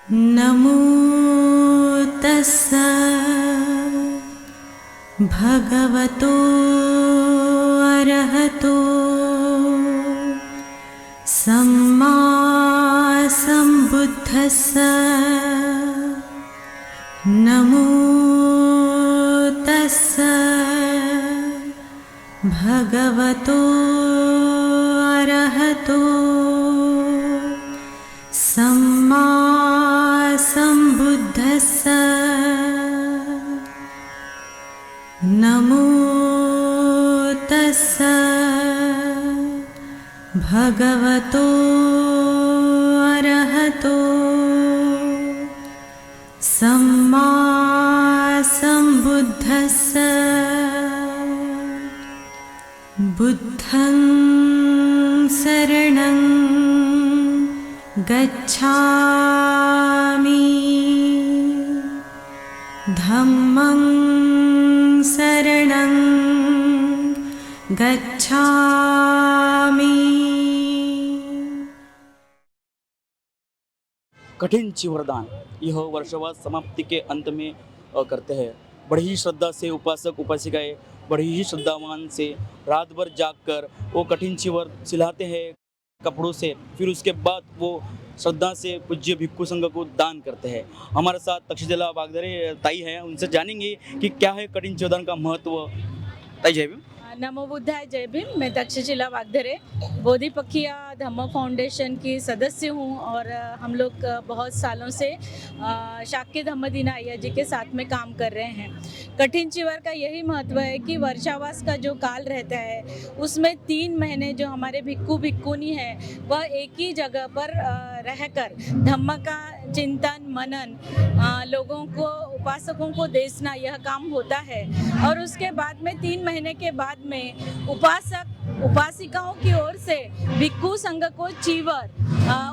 नमो तस्स भगवतो अरहतो सम्मा सम्बुद्धस्स। नमो तस्स भगवतो अरहतो सम्मा सम्बुद्धस्स। नमो तस्स भगवतो अरहतो सम्मा सम्बुद्धस्स। बुद्धं शरणं गच्छामि, धम्मं शरणं गच्छामि। कठिन चिवरदान यह वर्षवास समाप्ति के अंत में करते हैं। बड़ी ही श्रद्धा से उपासक उपासिकाएं बड़ी ही श्रद्धावान से रात भर जागकर वो कठिन चिवर सिलाते हैं कपड़ों से। फिर उसके बाद वो श्रद्धा से पूज्य भिक्षु संघ को दान करते हैं। हमारे साथ तक्षशिला वागधरे ताई हैं, उनसे जानेंगे कि क्या है कठिन चिवरदान का महत्व। ताई जय भीम। नमो बुद्धाय, जय भीम। मैं तक्षशिला वागधरे बोधिपखिया धम्म फाउंडेशन की सदस्य हूँ और हम लोग बहुत सालों से शाक्य धम्मदीना अय्यर जी के साथ में काम कर रहे हैं। कठिन चिवर का यही महत्व है कि वर्षावास का जो काल रहता है उसमें 3 महीने जो हमारे भिक्खु भिक्खुनी है वह एक ही जगह पर रहकर धम्म का चिंतन मनन लोगों को उपासकों को देना यह काम होता है। और उसके बाद में 3 महीने के बाद में उपासक उपासिकाओं की ओर से भिक्षु संघ को चीवर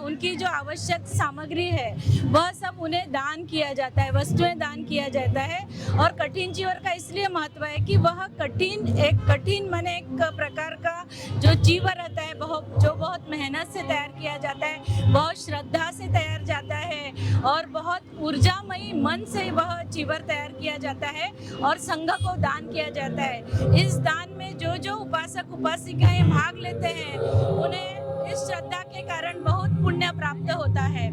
उनकी जो आवश्यक सामग्री है वह सब उन्हें दान किया जाता है, वस्तुएं दान किया जाता है। और कठिन चीवर का इसलिए महत्व है कि वह कठिन माने एक प्रकार का जो चीवर रहता है जो बहुत मेहनत से तैयार किया जाता है, बहुत श्रद्धा से तैयार जाता है और बहुत ऊर्जामयी मन से वह चीवर तैयार किया जाता है और संघ को दान किया जाता है। इस दान में जो उपासक उपासिकाएं भाग लेते हैं उन्हें इस श्रद्धा के कारण बहुत पुण्य प्राप्त होता है।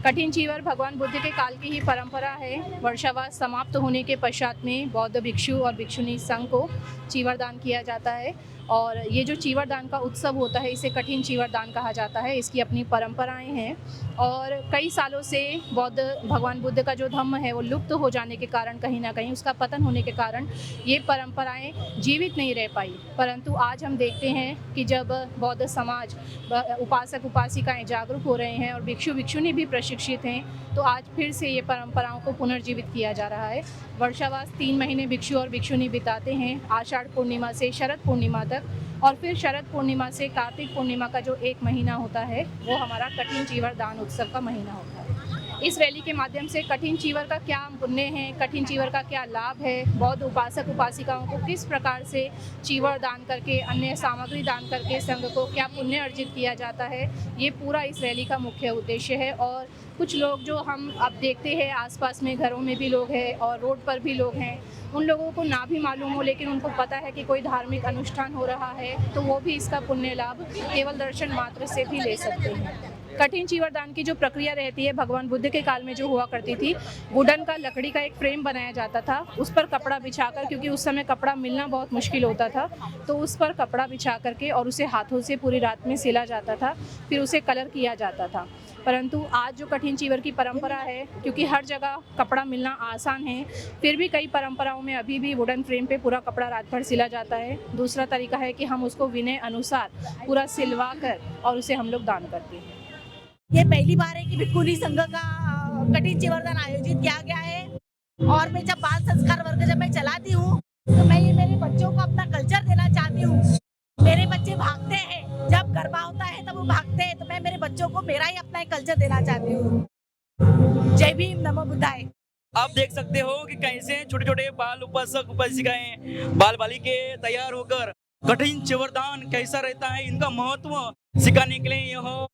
कठिन चीवर भगवान बुद्ध के काल की ही परंपरा है। वर्षावास समाप्त होने के पश्चात में बौद्ध भिक्षु और भिक्षुणी संघ को चीवर दान किया जाता है और ये जो चीवर दान का उत्सव होता है इसे कठिन चीवर दान कहा जाता है। इसकी अपनी परंपराएं हैं और कई सालों से भगवान बुद्ध का जो धम्म है वो लुप्त हो जाने के कारण कहीं ना कहीं उसका पतन होने के कारण ये परंपराएं जीवित नहीं रह पाई। परंतु आज हम देखते हैं कि जब बौद्ध समाज उपासक उपासिकाएं जागरूक हो रहे हैं और भिक्षु भिक्षुणी भी प्रशिक्षित हैं तो आज फिर से ये परंपराओं को पुनर्जीवित किया जा रहा है। वर्षावास 3 महीने भिक्षु और भिक्षुणी बिताते हैं, आषाढ़ पूर्णिमा से शरद पूर्णिमा तक, और फिर शरद पूर्णिमा से कार्तिक पूर्णिमा का जो 1 महीना होता है वो हमारा कठिन चीवर दान उत्सव का महीना होता है। इस रैली के माध्यम से कठिन चीवर का क्या पुण्य है, कठिन चीवर का क्या लाभ है, बौद्ध उपासक उपासिकाओं को किस प्रकार से चीवर दान करके अन्य सामग्री दान करके संघ को क्या पुण्य अर्जित किया जाता है, ये पूरा इस रैली का मुख्य उद्देश्य है। और कुछ लोग जो हम अब देखते हैं आसपास में घरों में भी लोग हैं और रोड पर भी लोग हैं, उन लोगों को ना भी मालूम हो लेकिन उनको पता है कि कोई धार्मिक अनुष्ठान हो रहा है तो वो भी इसका पुण्य लाभ केवल दर्शन मात्र से भी ले सकते हैं। कठिन चीवर दान की जो प्रक्रिया रहती है भगवान बुद्ध के काल में जो हुआ करती थी, वुडन का लकड़ी का एक फ्रेम बनाया जाता था, उस पर कपड़ा बिछाकर, क्योंकि उस समय कपड़ा मिलना बहुत मुश्किल होता था, तो उस पर कपड़ा बिछा करके और उसे हाथों से पूरी रात में सिला जाता था, फिर उसे कलर किया जाता था। परंतु आज जो कठिन चीवर की परंपरा है, क्योंकि हर जगह कपड़ा मिलना आसान है, फिर भी कई परंपराओं में अभी भी वुडन फ्रेम पे पूरा कपड़ा रात भर सिला जाता है। दूसरा तरीका है कि हम उसको विनय अनुसार पूरा सिलवा कर और उसे हम लोग दान करते हैं। ये पहली बार है कि भिक्खुनी संघ का कठिन चीवरदान आयोजित किया गया है और मैं जब बाल संस्कार वर्ग जब मैं चलाती हूँ तो मैं ये मेरे बच्चों को अपना कल्चर देना चाहती हूँ। मेरे बच्चे भागते हैं, जब गरबा होता है तब वो भागते हैं, तो मैं मेरे बच्चों को मेरा ही अपना एक कल्चर देना चाहती हूँ। जय भीम, नमो बुद्धाय। आप देख सकते हो कि कैसे छोटे छोटे बाल उपासक उपासिकाएं बाल बालिके तैयार होकर कठिन चिवरदान कैसा रहता है इनका महत्व सिखाने के लिए यह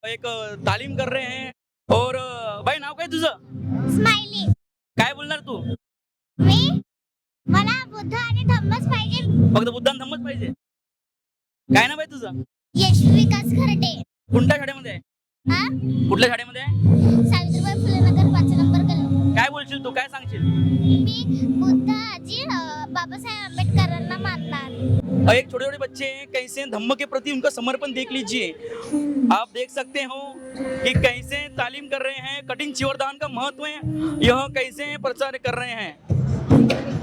एक तालीम कर रहे हैं। और भाई नाम क्या आहे तुझं? स्माइली. काय बोलणार तू? मला बुद्ध आणि धम्मच पाहिजे. फक्त बुद्ध आणि धम्मच पाहिजे. काय नाव आहे तुझं? यश विकास खरडे. कोणत्या शाळेमध्ये आहे? हा? कुठल्या शाळेमध्ये आहे? सावित्रीबाई फुले नगर 5 नंबर गल्ली. काय बोलशील तू? काय सांगशील? मी बुद्ध आजी बाबासाहेब आंबेडकरांना मानणार. एक छोटे छोटे बच्चे कैसे धम्म के प्रति उनका समर्पण देख लीजिए. आप देख सकते हो कि कैसे तालीम कर रहे हैं, कठिन चीवरदान का महत्व है यह कैसे प्रचार कर रहे हैं.